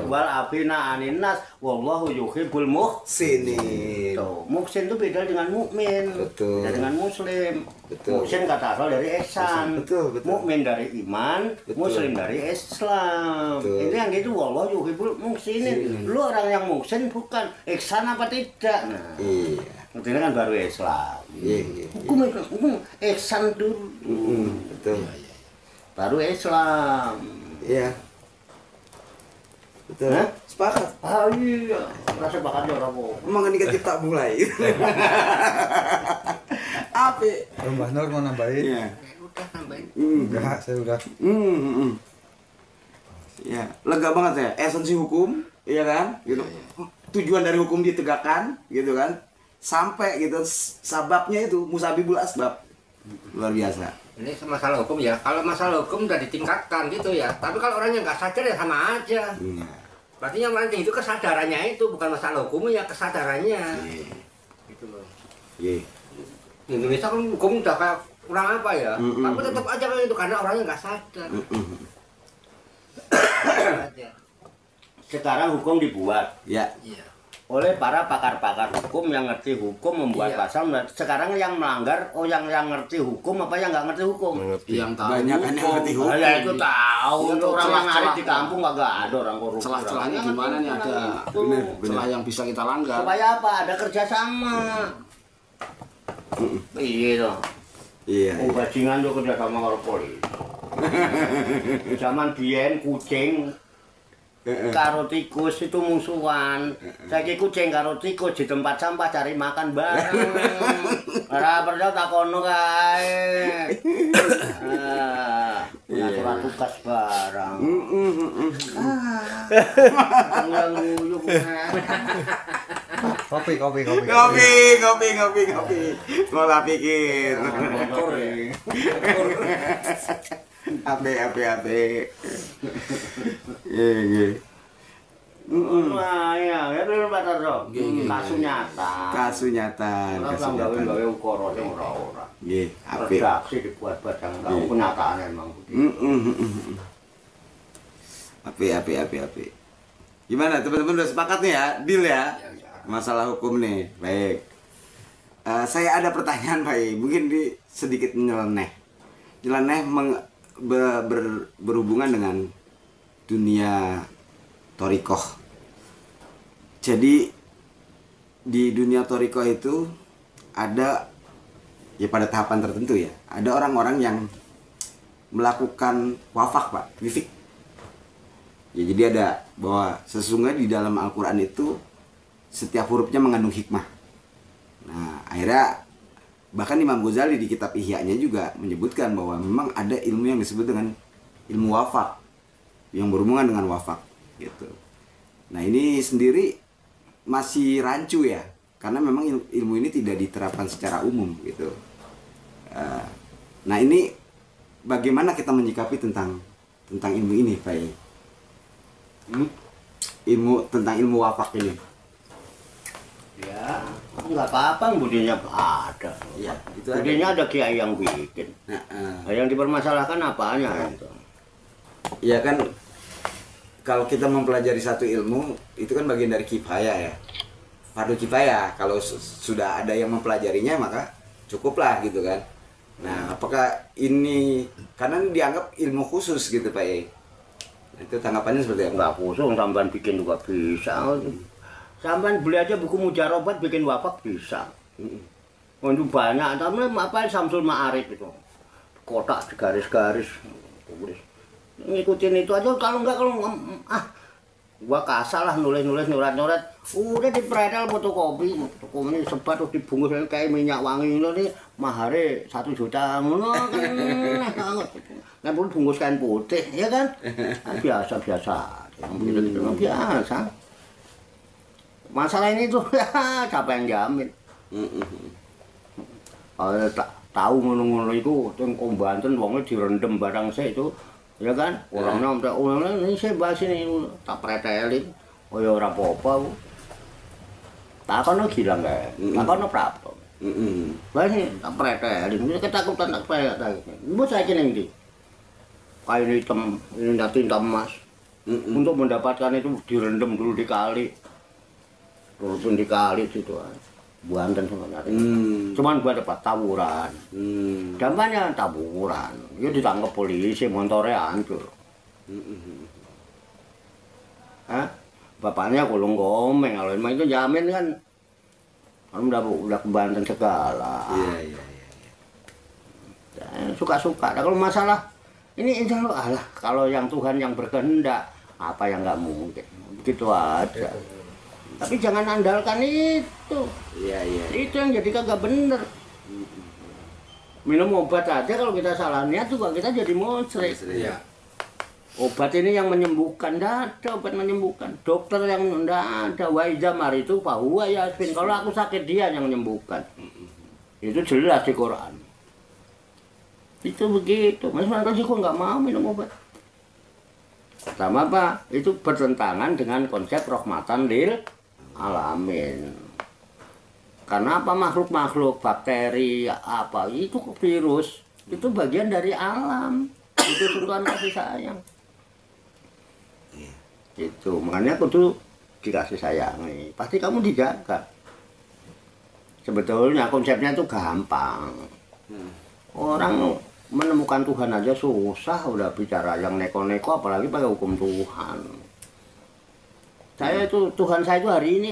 wal afina anin nas wallahu yuhibbul muhsinin. Muhsin itu beda dengan mukmin. Betul. Beda dengan muslim. Betul. Muhsin kata asal dari ihsan. Betul. Mukmin dari iman, muslim dari Islam. Betul. Ini yang gitu wallahu yuhibbul muhsinin. Lu orang yang muhsin bukan ihsan apa tidak? Nah. Iya. Ngerti kan baru Islam. Iya, iya. Hukum ihsan dulu. Betul. Baru Islam. Iya. Betul. Hah? Sepakat. Ah iya, rasa bakal ora apa. Emang ini kan kita mulai. Apa? Mbah Nur mau nambahin? Iya. Udah tambahin. Enggak, saya udah. Ya, lega banget ya. Esensi hukum, iya kan? Gitu. Tujuan dari hukum ditegakkan, gitu kan? Sampai gitu sababnya itu musabibul asbab. Luar biasa. Ini masalah hukum ya. Kalau masalah hukum udah ditingkatkan gitu ya. Tapi kalau orangnya nggak sadar ya sama aja. Iya. Berarti yang penting itu kesadarannya itu bukan masalah hukumnya ya kesadarannya. Gitu loh. Iya. Di Indonesia kan hukum udah kayak kurang apa ya. Tapi tetap aja kayak itu karena orangnya nggak sadar. Aja. Sekarang hukum dibuat Ya. Iya. oleh para pakar-pakar hukum yang ngerti hukum membuat Iya. pasal. Sekarang yang melanggar yang ngerti hukum apa yang nggak ngerti hukum? Yang tahu Banyak kan yang ngerti hukum. Ya itu tahu. Iya, Itu orang yang celah-celah. ngarit di kampung nggak ada orang korupsi. celah-celahnya di mana nih ada Bener. celah yang bisa kita langgar. Supaya apa? Ada kerjasama. Iya toh. Iya. Oh, bajingan tuh kerjasama karo polisi. Zaman biyen kucing karo tikus itu musuhan. Saiki kucing karo tikus di tempat sampah cari makan bareng. Ora percaya takono kae. Punya surat tugas barang. Nguyuh. Kopi. Ngopi. Ngolah pikir. Ape. Iya. Nah, ya, itu Pak Tarso. Kasus nyata. Kasus nyata. Orang gawe-gawe ukara sing ora-ora. Nggih, apik. Redaksi dibuat-buat yang tahu kenyataan emang. Api. Gimana teman-teman udah sepakat nih ya, deal ya, masalah hukum nih. Baik. Saya ada pertanyaan Pak. Mungkin sedikit nyeleneh berhubungan dengan dunia thorikoh. Jadi di dunia thorikoh itu ada ya pada tahapan tertentu ya. Ada orang-orang yang melakukan wafak Pak, wifik. Ya jadi ada bahwa sesungguhnya di dalam Al-Quran itu setiap hurufnya mengandung hikmah. Nah akhirnya bahkan Imam Ghazali di kitab Ihya-nya juga menyebutkan bahwa memang ada ilmu yang disebut dengan ilmu wafak yang berhubungan dengan wafak gitu. Nah ini sendiri masih rancu ya, karena memang ilmu ini tidak diterapkan secara umum gitu. Nah ini bagaimana kita menyikapi tentang ilmu ini Pak? Tentang ilmu wafak ini. Ya, nggak apa-apa, budinya ada. Ya, itu Budinya ada kiai yang bikin. Nah, yang dipermasalahkan apanya itu? Ya kan kalau kita mempelajari satu ilmu itu kan bagian dari kifayah ya, fardu kifayah. Kalau sudah ada yang mempelajarinya maka cukuplah gitu kan. Nah apakah ini karena dianggap ilmu khusus gitu Pak? Itu tanggapannya seperti apa? Nggak khusus, sampean bikin juga bisa. Sampean beli aja buku mujarobat bikin wafak bisa. Itu banyak, tapi apa Samsul Ma'arif itu kotak garis-garis tulis. Ngikutin itu aja, kalau enggak gua kasar lah nulis nyurat udah dipredel fotokopi ini sebat terus dibungkus kayak minyak wangi ini mahare 1 juta ngono kan nggak perlu bungkus kain putih ya kan biasa biasa masalah ini tuh siapa yang jamin tahu ngono-ngono itu teng Banten wongnya direndam barang saya itu ya kan orangnya ini saya bahas ini tak pretelin oh ya ora apa-apa takono gila enggak takono prapo bahas tak pretelin ini ketakutan tak pretelin mbok saiki ning ndi kain hitam ini nanti hitam emas untuk mendapatkan itu direndam dulu di kali turun di kali situ Banten sebenarnya. Cuman gua dapat tawuran. Dampaknya tawuran. Dia ditangkap polisi, motornya hancur. Bapaknya gulung gomeng, kalau emang itu jamin kan Orang udah ke Banten segala. Iya. Suka-suka. Nah, kalau masalah ini insya Allah, kalau yang Tuhan yang berkehendak, apa yang nggak mungkin, begitu aja. Tapi jangan andalkan itu. Iya. Itu yang jadi kagak bener. Minum obat aja kalau kita salah niat juga kita jadi musyrik. Iya. Obat ini yang menyembuhkan, nggak ada obat menyembuhkan. Dokter yang nggak ada, wa iza maritu fahuwa yasfin. Kalau aku sakit dia yang menyembuhkan. Itu jelas di Quran. Itu begitu. Mas Francisco nggak mau minum obat. Pertama apa? Itu bertentangan dengan konsep rahmatan lil alamin. Karena apa, makhluk-makhluk, bakteri, apa itu virus, itu bagian dari alam. Itu Tuhan kasih sayang. Itu makanya kudu dikasih sayangi. Pasti kamu dijaga. Sebetulnya konsepnya itu gampang. Orang menemukan Tuhan aja susah, udah bicara yang neko-neko apalagi pakai hukum Tuhan. Saya itu Tuhan saya itu hari ini.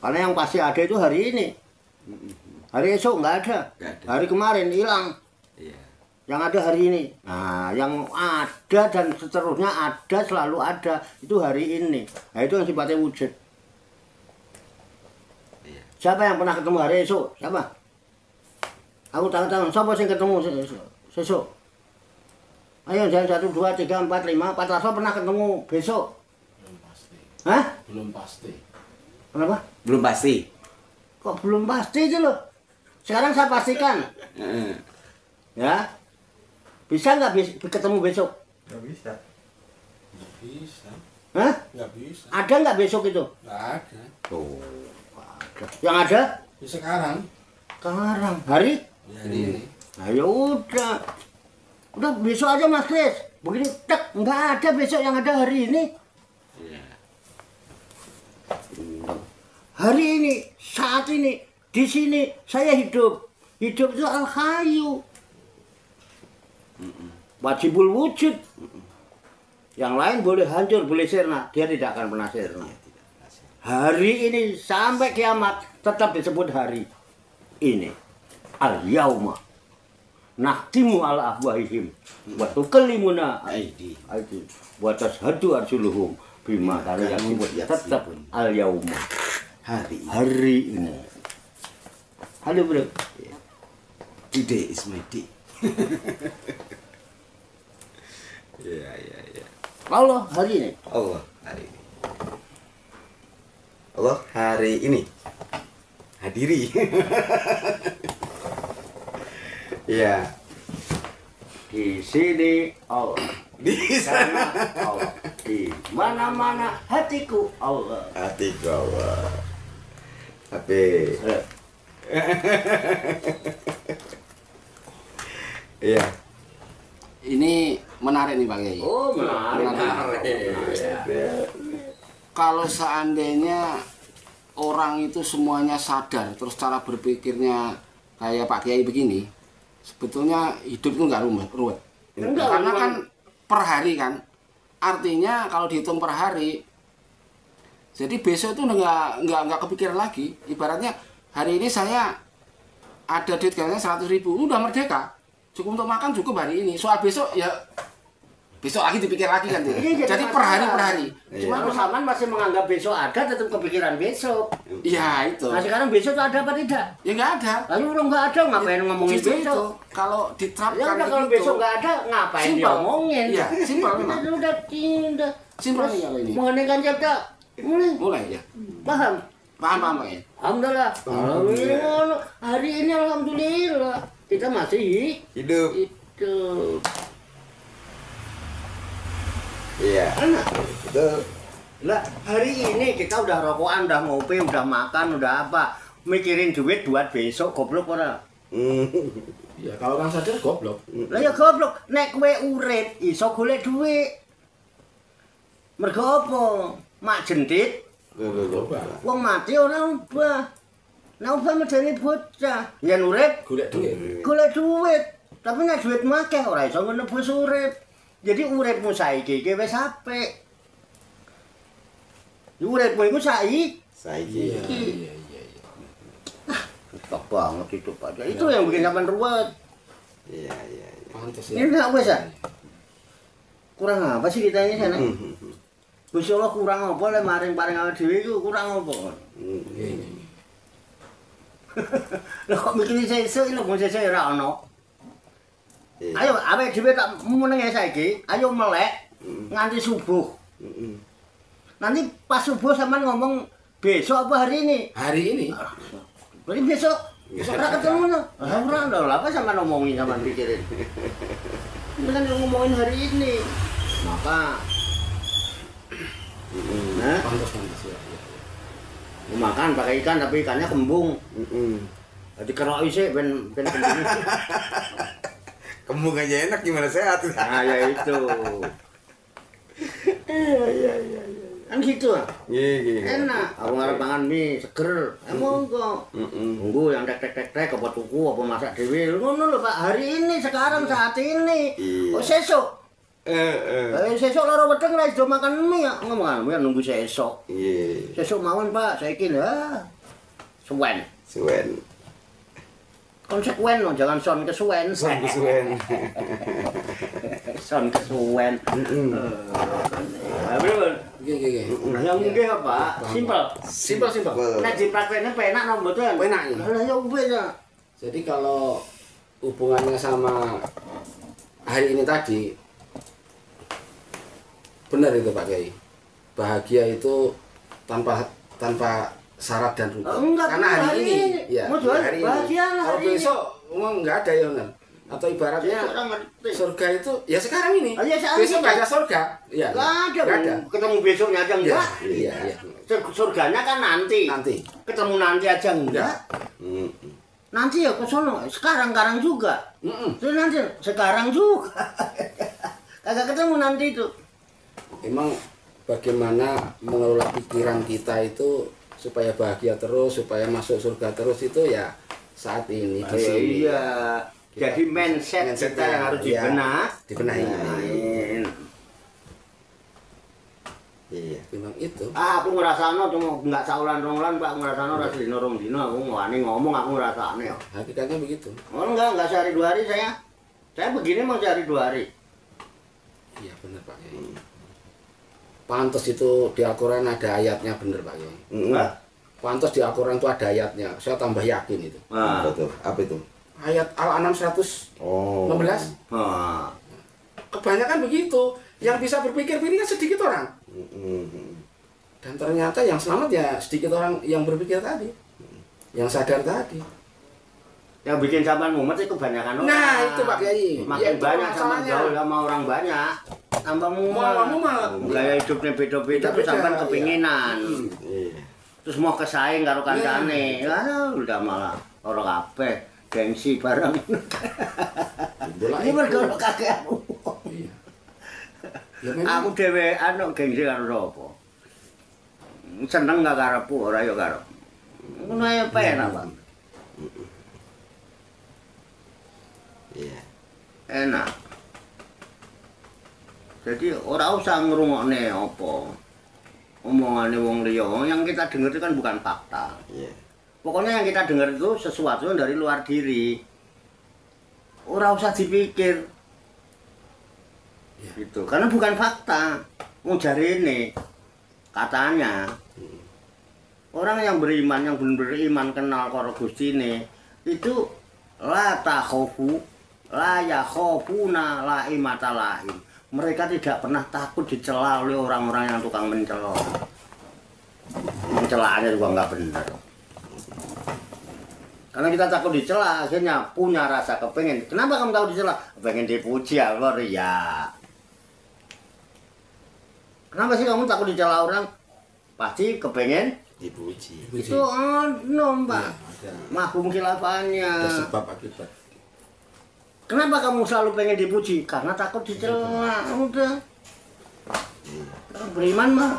Karena yang pasti ada itu hari ini. Hari esok nggak ada. Hari kemarin hilang. Iya. Yang ada hari ini. Nah, yang ada dan seterusnya ada, selalu ada, itu hari ini. Nah, itu yang sifatnya wujud. Iya. Siapa yang pernah ketemu hari esok? Siapa? Aku tahu. Siapa yang ketemu besok? Ayo, jangan 1, 2, 3, 4, 5. Pak Tarso pernah ketemu besok? Belum pasti. Hah? Belum pasti. Kenapa? Belum pasti. Kok belum pasti aja loh? Sekarang saya pastikan. Ya. Bisa nggak ketemu besok? Nggak bisa. Nggak bisa. Hah? Nggak bisa. Ada nggak besok itu? Nggak ada. Oh, ada. Yang ada? Ya sekarang. Sekarang. Hari? Ya, ini. Nah, ya udah. Udah besok aja Mas Kris. Begini tek, nggak ada besok, yang ada hari ini. Iya. Hari ini, saat ini, di sini saya hidup. Hidup itu al-hayyu. Wajibul wujud. Yang lain boleh hancur, boleh sirna, dia tidak akan pernah sirna. Hari ini sampai kiamat tetap disebut hari ini. Al-yauma nahtimu ala afwahihim wa tukallimuna aidi wa tashhadu arjuluhum bima kanu yaksibun. Tetap al-yauma, hari ini. Halo bro. Today is my day. Iya. Allah hari ini. Allah hari ini. Allah hari ini. Hadiri. Iya. Di sini Allah, Di sana Allah, di mana-mana hatiku Allah. hati Allah. Tapi iya. Ini menarik nih Pak Kiai. Oh menarik. Kalau seandainya orang itu semuanya sadar, terus cara berpikirnya kayak Pak Kiai begini, sebetulnya hidup itu nggak ruwet. Karena kan per hari kan, artinya kalau dihitung per hari, jadi besok itu nggak kepikiran lagi. Ibaratnya hari ini saya ada duit kayaknya 100.000, udah merdeka, cukup untuk makan, cukup hari ini. Soal besok ya besok lagi dipikir lagi kan. Iya, jadi per hari per hari. Cuma bersamaan masih menganggap besok ada, tetap kepikiran besok. Iya itu. Nah sekarang besok itu ada apa tidak? Ya nggak ada. Lalu orang nggak ada, ngapain ngomongin Justru besok? itu, kalau Ya diterapkan udah kalau begitu, besok nggak ada, ngapain Simpel. diomongin? Iya, simpel memang. Udah. Simpel Terus nih kalau ini. mengenaikan cipta, Mulai ya. paham? Paham Pak ya? Alhamdulillah. Alhamdulillah. Hari ini alhamdulillah kita masih Hidup. hidup. Iya. Enak. Betul. Lah hari ini kita udah rokokan, udah ngopi, udah makan, udah apa? Mikirin duit buat besok, goblok ora? Ya kalau orang sadar goblok. Lah ya goblok, nek kowe urip iso golek duit. Mergo apa? Mak jentit, wong mati ora ubah. Nek ubah medeni bocah, yen urip Golek duit. golek duit. Tapi nek duit akeh ora iso menebus urip. Jadi uripmu saiki iki wis apik. Uripmu iku Saiki. Iya. Tok banget itu Pak. Itu yang bikin sampean ruwet. Iya. Pantes Ini ya. enggak wes ya? Kurang apa sih kita ini sana? Gusti Allah kurang apa le maring paring awake dhewe iku kurang apa? Iya. Lah kok mikir sesuk lho mung sesuk ora ono. Iya. Ayo awake dhewe tak menenge saiki, ayo melek nganti subuh. Nanti pas subuh sampean ngomong besok apa hari ini? Hari ini Berarti besok ora ketemu no. Ora apa sampean ngomongin sampean pikirin. Ini kan ngomongin hari ini. Maka nah, pantes ya. makan pakai ikan tapi ikannya kembung. Jadi keroki sih ben kembung. Kembung aja enak gimana sehat? Nah, ya itu. Iya. Kan gitu ah. Iya. Enak. Aku ngarep mangan mie seger. Emang kok. Tunggu yang tek apa tuku apa masak dhewe. Ngono lho Pak, hari ini sekarang saat ini. Iya. Kok sesuk? Sesuk loro weteng ra iso makan mie ya. Ngomong mie nunggu sesuk. Iya. Sesuk mawon Pak, saiki lah. Suwen. Konsekuen loh, jangan son kesuwen. Suwen. Son kesuwen. Bener. Oke. Nah, yang nggih apa? Simpel. Nek dipraktekne penak napa mboten? Penak. Lah ya wis ya. Jadi kalau hubungannya sama hari ini tadi benar itu Pak Kiai. Bahagia itu tanpa syarat dan rukun. Enggak, karena hari ini, ya, mau jual hari ini. bahagia lah Kalau hari ini. besok memang nggak ada ya kan. Atau ibaratnya Orang ngerti. surga itu ya sekarang ini. Ah, ya, sekarang Besok ini. nggak ada surga. Iya. Nggak Nggak ada. Ketemu besoknya aja enggak. Iya. Surganya kan nanti. Ketemu nanti aja enggak. Nanti ya ke sono. Sekarang juga. Terus nanti sekarang juga. Kagak ketemu nanti itu. Emang bagaimana mengelola pikiran kita itu supaya bahagia terus, supaya masuk surga terus itu ya saat ini di sini. Iya. Jadi mindset kita yang harus dibenahi. Iya. Memang itu. Aku ngrasakno cuma enggak saulan-ronglan Pak, ngrasakno ora dino rong dino aku wani ngomong aku ngrasakne ya. Hakikatnya begitu. Oh enggak sehari 2 hari saya. Saya begini mau sehari 2 hari. Iya benar Pak Kiai. Pantes itu di Al-Quran ada ayatnya bener Pak Kiai. Pantes di Al-Quran itu ada ayatnya. Saya tambah yakin itu. Apa itu? Ayat Al-An'am 116. Kebanyakan begitu. Yang bisa berpikir-pikir kan sedikit orang. Dan ternyata yang selamat ya sedikit orang yang berpikir tadi. Yang sadar tadi. Yang bikin sampean mumet itu kebanyakan orang. Nah, itu Pak Kiai. Makin banyak sama gaul sama orang banyak. Tambah mumet. Gaya hidupnya beda-beda terus sampean kepinginan. Terus mau kesaing karo kancane. Udah malah ora kabeh gengsi bareng. Ini mergo kakek aku. Ya, memang. Aku dhewean kok gengsi karo sapa? Seneng gak karepku ora ya karo. Ngono ae penak, Pak. Iya. Enak. Jadi ora usah ngrungokne apa omongane wong liya. Yang kita dengar itu kan bukan fakta. Iya. Pokoknya yang kita dengar itu sesuatu yang dari luar diri. Ora usah dipikir. Gitu. Karena bukan fakta. Wong jarene katanya orang yang beriman, yang benar-benar iman kenal karo Gustine itu la takhofu la yakhofuna la imata lahim. Mereka tidak pernah takut dicela oleh orang-orang yang tukang mencela. Mencelaannya juga nggak benar. Karena kita takut dicela, akhirnya punya rasa kepengen. Kenapa kamu tahu dicela? Pengen dipuji ya, ya. Kenapa sih kamu takut dicela orang? Pasti kepengen Dipuji. itu Mbak. Mahkum khilafannya. Ada sebab akibat. Kenapa kamu selalu pengen dipuji? Karena takut dicela. Udah. Beriman mah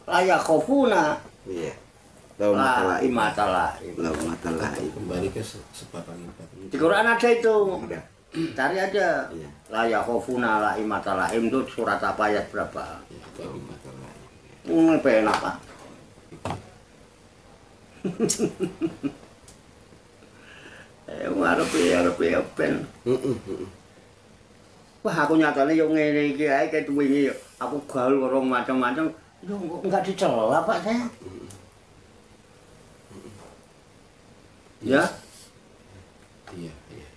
layak khofuna. Iya. La imatalah. Kembali ke sebab akibat. Di Quran ada itu. Udah. Cari aja. Iya. Layak khofuna la imatalah. Itu surat apa ayat berapa? Penak Pak. Arepe ben. Wah, aku nyatane yo ngene iki ae ket wingi aku gaul karo macam-macam yo enggak dicela Pak saya. Ya. Iya, iya.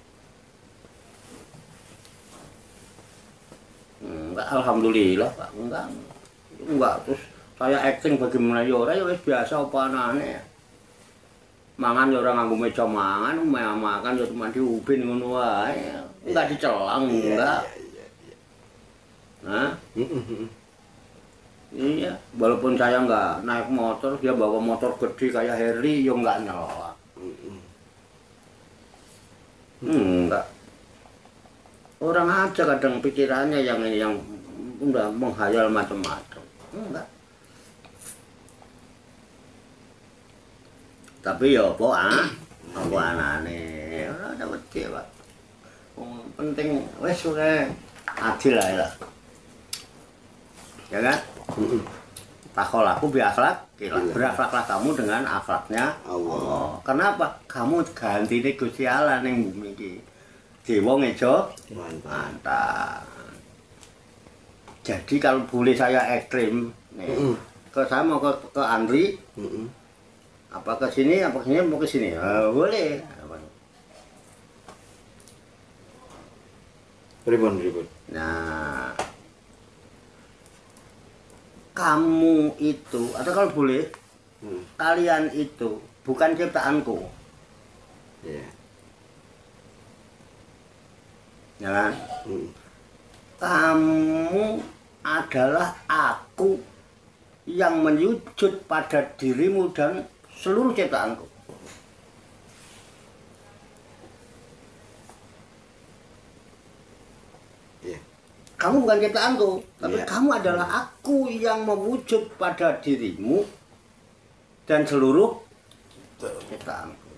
Enggak, alhamdulillah Pak, enggak terus saya acting bagaimana ya ora ya wis biasa apa anane. Mangan ya ora nganggo meja mangan, makan ya cuma diubin ngono wae. Enggak dicelang, enggak. Nah. Iya, walaupun saya enggak naik motor, dia bawa motor gede kayak Harley ya enggak nyela. Enggak. Orang aja kadang pikirannya yang udah menghayal macam-macam. Enggak. Tapi ya apa anane ora ada wedi, Pak. Penting wis adil ae lah. Ya kan? Takol aku bi akhlak, berakhlaklah kamu dengan akhlaknya Allah. Kenapa? Kamu ganti nih Gusti Allah ning bumi iki. Dewa ngejo mantap. Jadi kalau boleh saya ekstrim nih, saya mau ke Andri, apa ke sini, apa ke sini, mau ke sini, boleh. Ribon. Nah, kamu itu, atau kalau boleh, kalian itu bukan ciptaanku. Iya. Ya kan? Kamu adalah aku yang menyujud pada dirimu dan seluruh ciptaanku. Iya. Kamu bukan ciptaanku, tapi Iya. kamu adalah aku yang mewujud pada dirimu dan seluruh ciptaanku.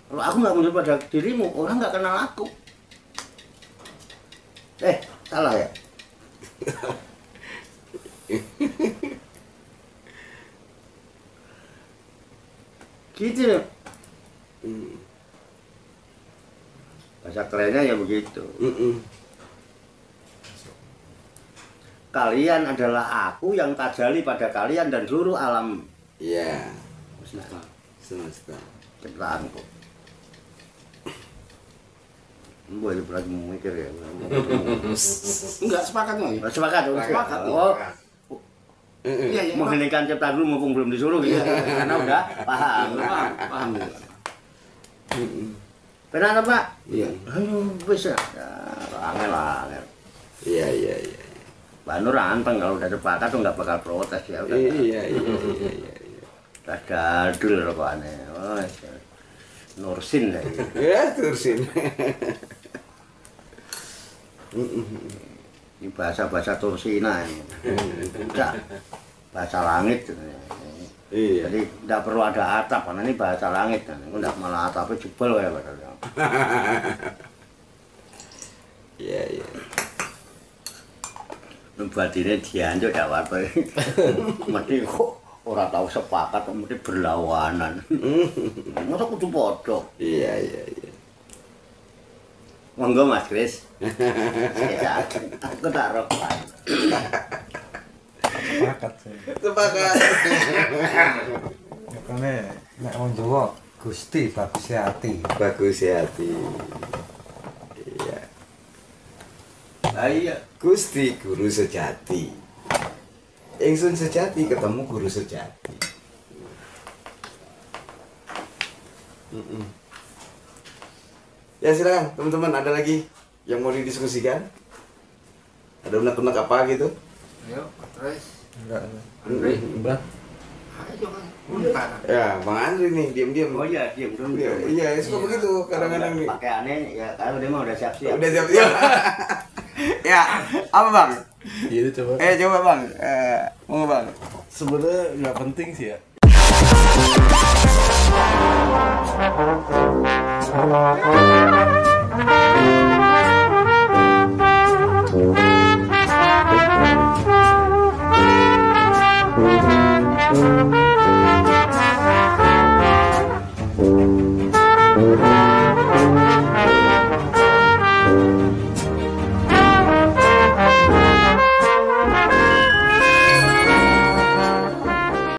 Kalau aku nggak muncul pada dirimu, orang nggak kenal aku. Salah ya? Gitu loh. Bahasa kerennya ya begitu. Kalian adalah aku yang tajali pada kalian dan seluruh alam Iya. semesta ciptaanku. Boleh lagi mikir ya. Enggak sepakat nih. Sepakat. Oh, Iya, mengheningkan cipta dulu mumpung belum disuruh gitu. Karena udah paham. Benar Pak? Iya. Ayo bisa. Angel. Iya. Banur anteng kalau udah sepakat tuh nggak bakal protes ya. Iya. Udah gadul rokokane. Oh, Nursin deh. Ya, terusin. Ini bahasa Tursina ini. Udah bahasa langit. Iya. Jadi tidak perlu ada atap karena ini bahasa langit kan. Enggak malah atapnya jebol ya padahal. Iya. Batine dianjuk ya apa. Mesti kok ora tahu sepakat mesti berlawanan. Masa kudu padha. Iya. Monggo Mas Kris. Ya, aku tak rokok. Sepakat. Ya kene nek wong Jawa Gusti bagus hati. Bagus hati. Iya. Iya. Gusti guru sejati. Ingsun sejati ketemu guru sejati. Ya silakan teman-teman, ada lagi yang mau didiskusikan? Ada unek-unek apa gitu? Ayo, terus. Enggak. Mbak. Ayo, Bang. Ya, Bang Andri nih diam-diam. Oh iya, diam dulu. Iya, suka begitu kadang-kadang nih. Pakaiannya ya kalau dia mah udah siap-siap. Udah siap-siap. Ya, apa Bang? Iya coba. Coba Bang. Mau Bang? Sebenarnya nggak penting sih ya.